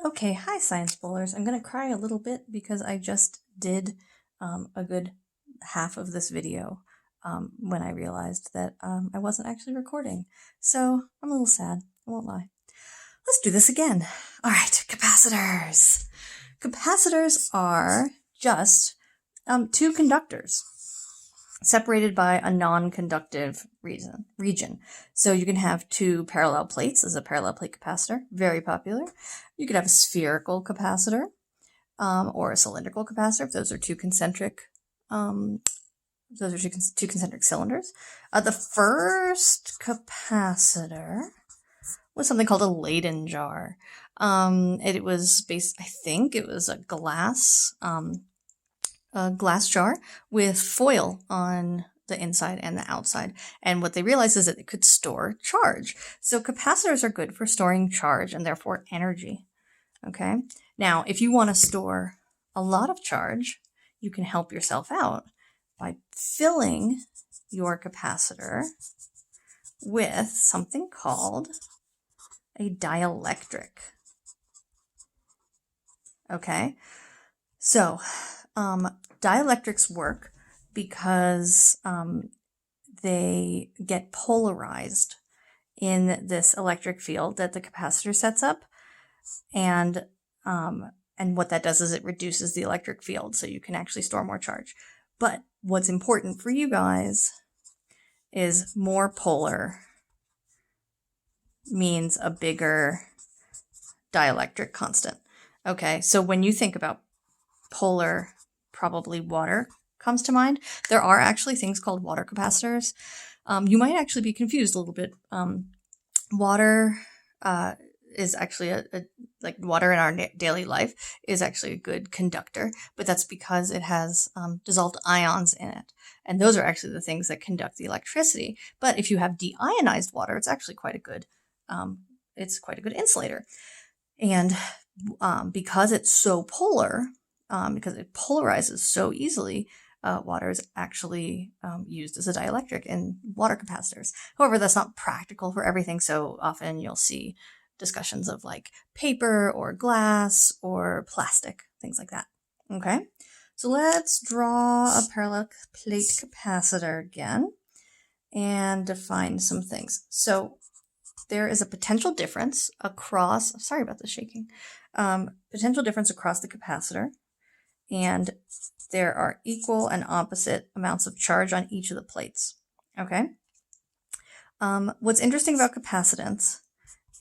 Okay, hi science bowlers. I'm gonna cry a little bit because I just did a good half of this video when I realized that I wasn't actually recording. So I'm a little sad, I won't lie. Let's do this again. All right, capacitors. Capacitors are just two conductors separated by a non-conductive region. So you can have two parallel plates as a parallel plate capacitor, very popular. You could have a spherical capacitor or a cylindrical capacitor if those are two concentric cylinders. The first capacitor was something called a Leyden jar. It was based, I think it was a glass jar with foil on the inside and the outside. And what they realized is that it could store charge. So capacitors are good for storing charge and therefore energy. Okay. Now, if you want to store a lot of charge, you can help yourself out by filling your capacitor with something called a dielectric. Okay. So, dielectrics work because they get polarized in this electric field that the capacitor sets up, and what that does is it reduces the electric field, so you can actually store more charge. But what's important for you guys is more polar means a bigger dielectric constant. Okay, so when you think about polar, probably water comes to mind. There are actually things called water capacitors. You might actually be confused a little bit. Water is actually like water in our daily life is actually a good conductor, but that's because it has dissolved ions in it. And those are actually the things that conduct the electricity. But if you have deionized water, it's actually quite a good insulator. And because it's so polar, because it polarizes so easily, water is actually used as a dielectric in water capacitors. However, that's not practical for everything, so often you'll see discussions of like paper or glass or plastic, things like that. Okay, so let's draw a parallel plate capacitor again and define some things. So there is a potential difference across, sorry about the shaking, potential difference across the capacitor, and there are equal and opposite amounts of charge on each of the plates. Okay. What's interesting about capacitance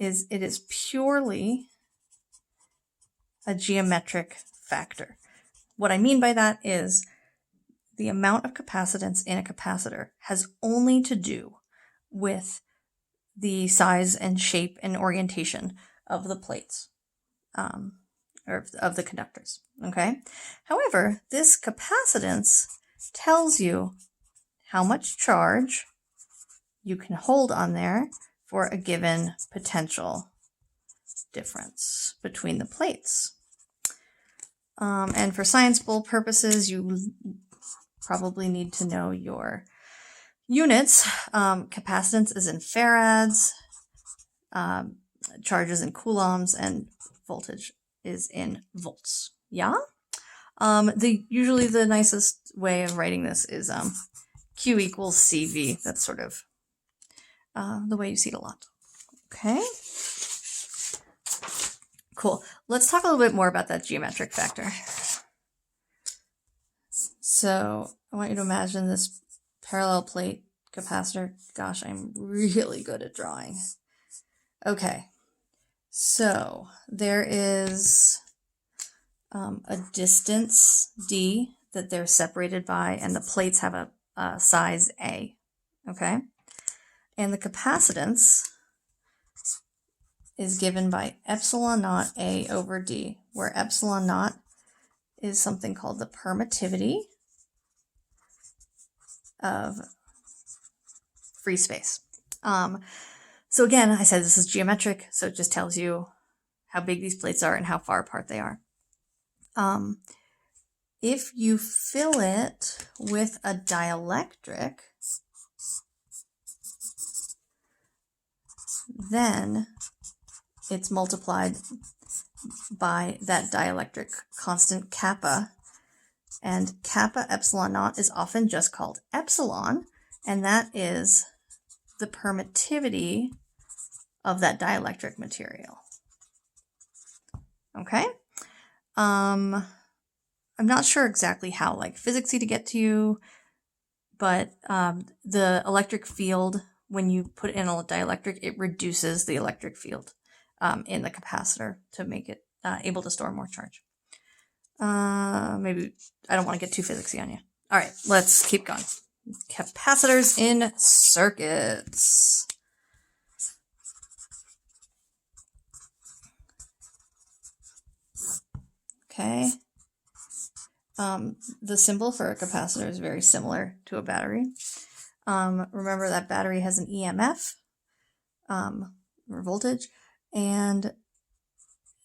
is it is purely a geometric factor. What I mean by that is the amount of capacitance in a capacitor has only to do with the size and shape and orientation of the plates. Or of the conductors, okay? However, this capacitance tells you how much charge you can hold on there for a given potential difference between the plates. And for science bowl purposes, you probably need to know your units. Capacitance is in farads, charge is in coulombs, and voltage is in volts. Yeah? Usually the nicest way of writing this is Q equals CV. That's sort of the way you see it a lot. Okay? Cool. Let's talk a little bit more about that geometric factor. So I want you to imagine this parallel plate capacitor. Gosh, I'm really good at drawing. Okay. So there is a distance d that they're separated by, and the plates have a size A. Okay? And the capacitance is given by epsilon naught A over D, where epsilon naught is something called the permittivity of free space. So again, I said this is geometric, so it just tells you how big these plates are and how far apart they are. If you fill it with a dielectric, then it's multiplied by that dielectric constant kappa. And kappa epsilon naught is often just called epsilon, and that is the permittivity of that dielectric material. Okay? I'm not sure exactly how like physicsy to get to you, but the electric field, when you put in a dielectric, it reduces the electric field in the capacitor to make it able to store more charge. Maybe I don't want to get too physicsy on you. All right, let's keep going. Capacitors in circuits. Okay. The symbol for a capacitor is very similar to a battery. Remember that battery has an EMF, or voltage, and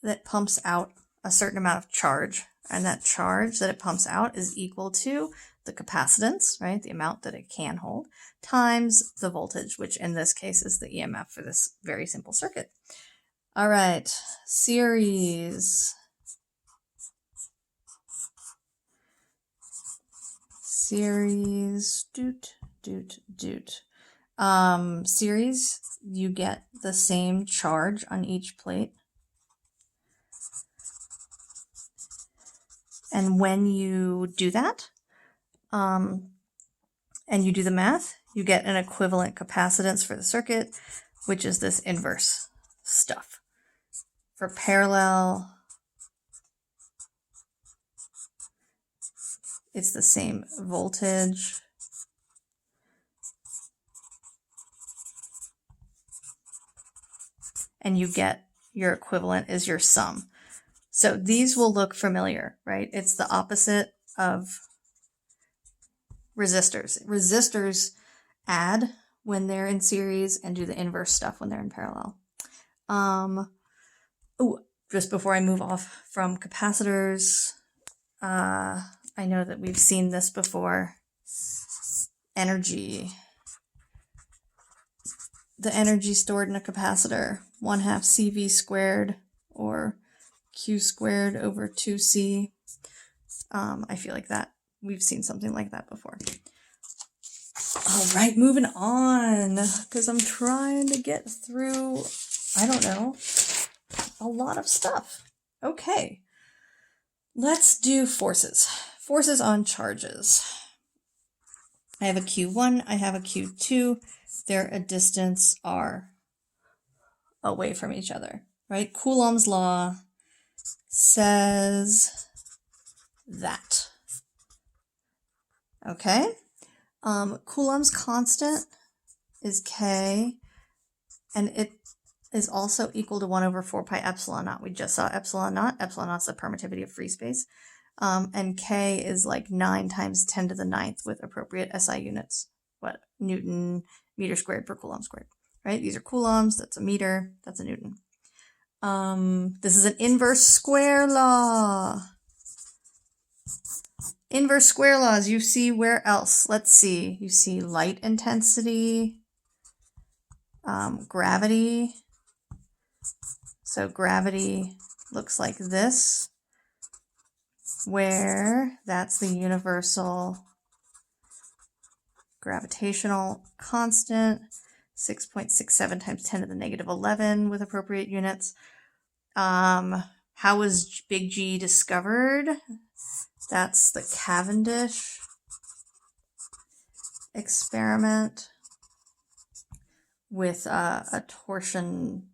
that pumps out a certain amount of charge. And that charge that it pumps out is equal to the capacitance, right? The amount that it can hold, times the voltage, which in this case is the EMF for this very simple circuit. All right, series. Series, series, you get the same charge on each plate. And when you do that, and you do the math, you get an equivalent capacitance for the circuit, which is this inverse stuff. For parallel, it's the same voltage. And you get your equivalent is your sum. So these will look familiar, right? It's the opposite of resistors. Resistors add when they're in series and do the inverse stuff when they're in parallel. Just before I move off from capacitors, I know that we've seen this before. Energy. The energy stored in a capacitor, 1/2 CV squared, or Q squared over 2C. I feel like that we've seen something like that before. All right, moving on, because I'm trying to get through, I don't know, a lot of stuff. Okay, let's do forces. Forces on charges. I have a Q1, I have a Q2. They're a distance r away from each other, right? Coulomb's law says that. Okay? Coulomb's constant is K, and it is also equal to 1 over 4 pi epsilon naught. We just saw epsilon naught. Epsilon naught's the permittivity of free space. And K is like 9 times 10 to the 9th with appropriate SI units. What? Newton meter squared per coulomb squared, right? These are coulombs. That's a meter. That's a Newton. This is an inverse square law. Inverse square laws, you see where else? Let's see. You see light intensity, gravity. So gravity looks like this, where that's the universal gravitational constant, 6.67 times 10 to the negative 11 with appropriate units. How was big G discovered? That's the Cavendish experiment with a torsion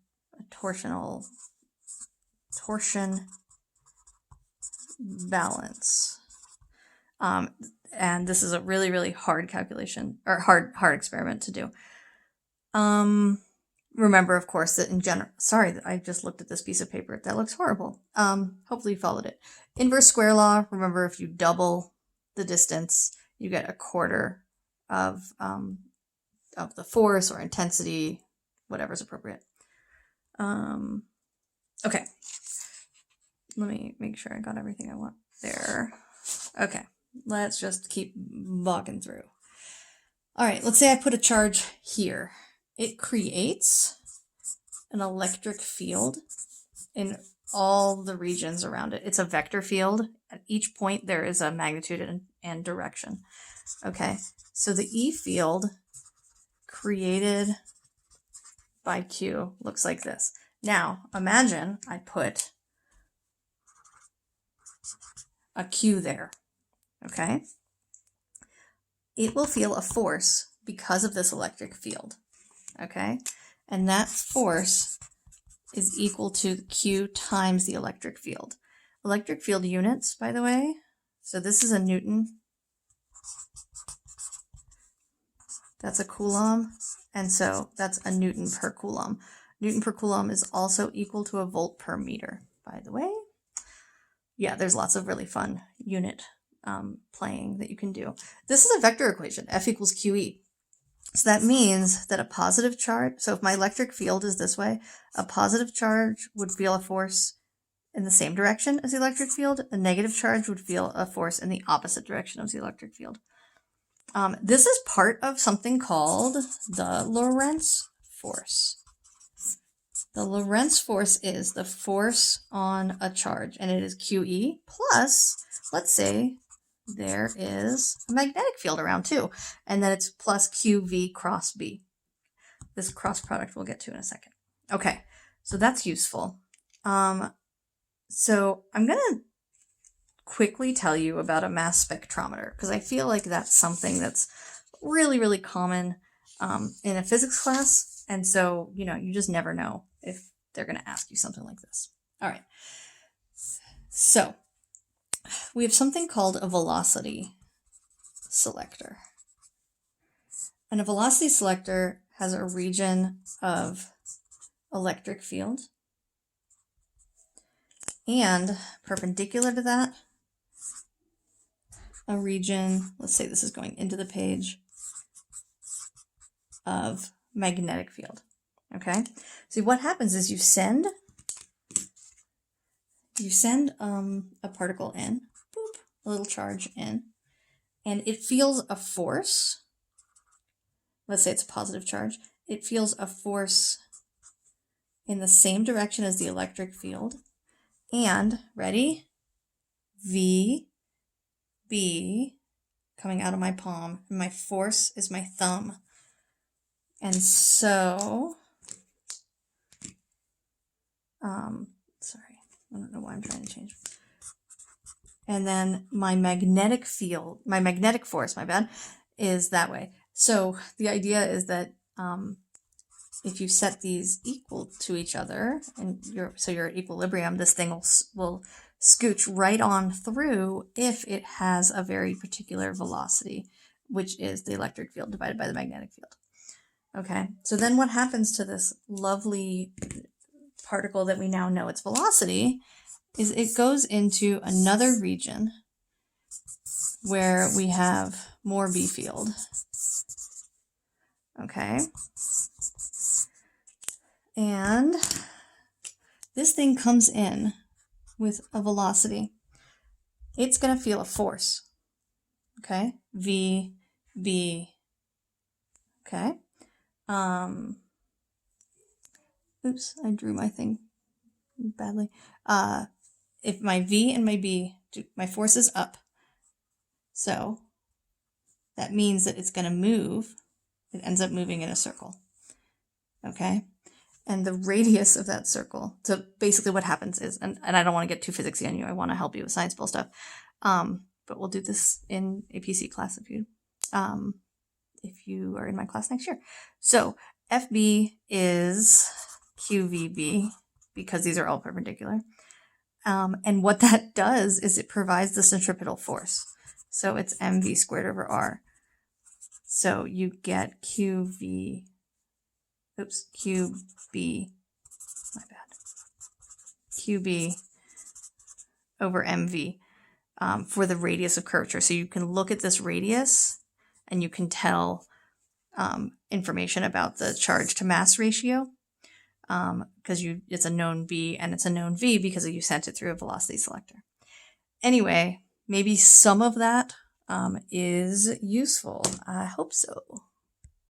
balance. And this is a really, really hard calculation, or hard experiment to do. Remember, of course, that in general, sorry, I just looked at this piece of paper. That looks horrible. Hopefully you followed it. Inverse square law, remember, if you double the distance, you get a quarter of the force or intensity, whatever's appropriate. Okay. Let me make sure I got everything I want there. Okay. Let's just keep walking through. All right, let's say I put a charge here. It creates an electric field in all the regions around it. It's a vector field. At each point there is a magnitude and direction. Okay, so the E field created by Q looks like this. Now imagine I put a Q there. Okay, it will feel a force because of this electric field. Okay, and that force is equal to Q times the electric field. Electric field units, by the way, so this is a Newton, that's a Coulomb, and so that's a Newton per Coulomb. Newton per Coulomb is also equal to a volt per meter, by the way. Yeah, there's lots of really fun unit playing that you can do. This is a vector equation, F equals QE. So that means that a positive charge, so if my electric field is this way, a positive charge would feel a force in the same direction as the electric field. A negative charge would feel a force in the opposite direction of the electric field. This is part of something called the Lorentz force. The Lorentz force is the force on a charge, and it is QE plus, let's say, there is a magnetic field around too, and then it's plus QV cross B. This cross product we'll get to in a second. Okay, so that's useful. So I'm going to quickly tell you about a mass spectrometer, because I feel like that's something that's really, really common in a physics class, and so, you know, you just never know if they're going to ask you something like this. All right, so we have something called a velocity selector. And a velocity selector has a region of electric field, and perpendicular to that, a region, let's say this is going into the page, of magnetic field. Okay, so what happens is you send a particle in, boop, a little charge in, and it feels a force. Let's say it's a positive charge. It feels a force in the same direction as the electric field. And, ready? VB coming out of my palm. And my force is my thumb. And so, sorry, I don't know why I'm trying to change. And then my magnetic field, my magnetic force, my bad, is that way. So the idea is that if you set these equal to each other, and you're at equilibrium, this thing will scooch right on through if it has a very particular velocity, which is the electric field divided by the magnetic field. Okay, so then what happens to this lovely particle that we now know its velocity is it goes into another region where we have more B field. Okay, and this thing comes in with a velocity. It's going to feel a force. Okay, V, B. Okay. Oops, I drew my thing badly. If my V and my B, my force is up. So that means that it's going to move. It ends up moving in a circle. Okay. And the radius of that circle, so basically what happens is, and I don't want to get too physicsy on you, I want to help you with scienceball stuff, but we'll do this in a PC class if you are in my class next year. So FB is QVB, because these are all perpendicular. And what that does is it provides the centripetal force. So it's mv squared over r. So you get QB over mv for the radius of curvature. So you can look at this radius and you can tell information about the charge to mass ratio, because it's a known B and it's a known V because you sent it through a velocity selector. Anyway, maybe some of that is useful. I hope so.